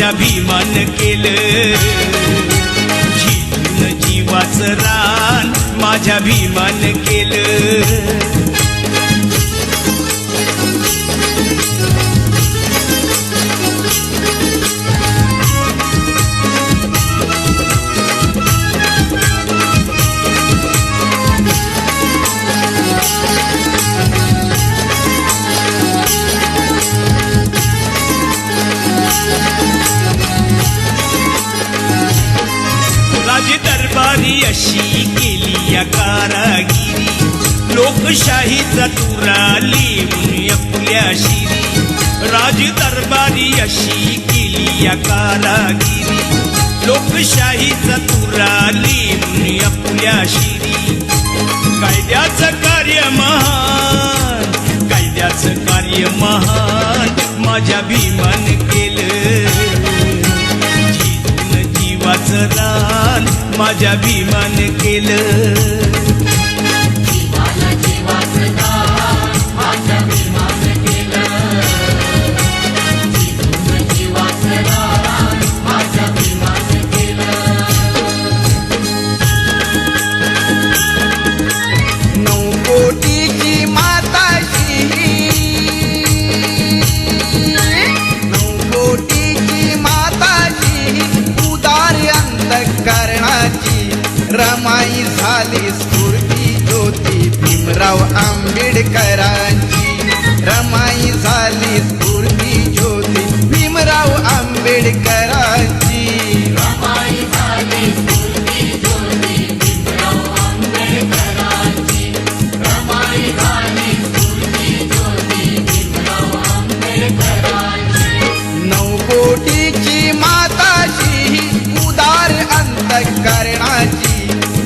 माझ्या भीमान केलं, झिजून जीवाचं रान माझ्या भीमान केलं. दरबारी अशी केली या कारागिरी, लोकशाहीचा तुरा लिहून आपल्या शिरी. राज दरबारी अशी केली या कारागिरी, लोकशाहीचा तुरा लिहून आपल्या शिरी. कायद्याचं कार्य महान, कायद्याचं कार्य महान माझ्या भीमान केलं, जीवाचं रान माझ्या भीमान केलं. जीवाला जीवाचं दान माझ्या भीमान केलं, जीवन जीवाचं दान माझ्या भीमान केलं. 9 कोटीची माताशी, 9 कोटीची माताशी उदार अंतःकरणाची रमाई झाली स्फूर्ती ज्योती भीमराव आंबेडकरांची. रमाई झाली स्फूर्ती ज्योती भीमराव आंबेडकरांची. रमाई झाली स्फूर्ती ज्योती भीमराव आंबेडकरांची. रमाई झाली स्फूर्ती ज्योती भीमराव आंबेडकरांची. 9 कोटीची माताशी उदार अंतःकरणाची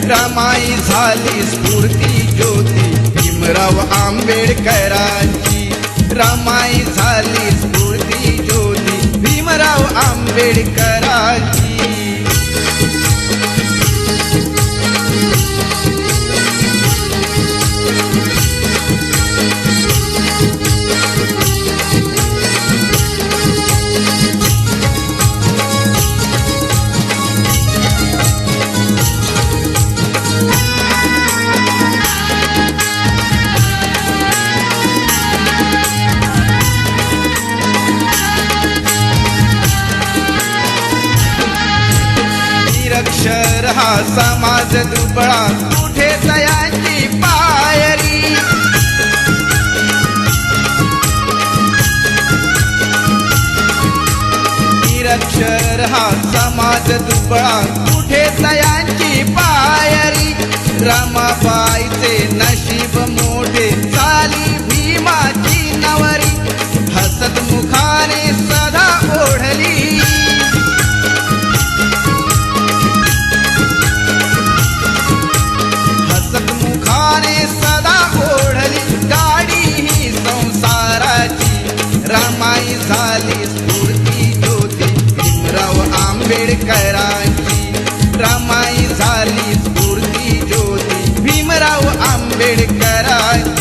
रमाई झाली स्फूर्ती ज्योती भीमराव आंबेडकरांची. रमाई झाली स्फूर्ती ज्योती भीमराव आंबेडकरांची. निरक्षर हा समाज दुबळा कुठे तयांची पायरी. निरक्षर हा समाज दुबळा कुठे तयांची पायरी. रमाबाईचे नशीब मोठे झाली भीमाची नवरी. हसत मुखाने सदा ओढली, हसत मुखाने सदा ओढली गाडी ही संसाराची. रमाई झाली स्फूर्ती ज्योती भीमराव आंबेडकरांची. रमाई झाली स्फूर्ती ज्योती भीमराव आंबेडकरांची.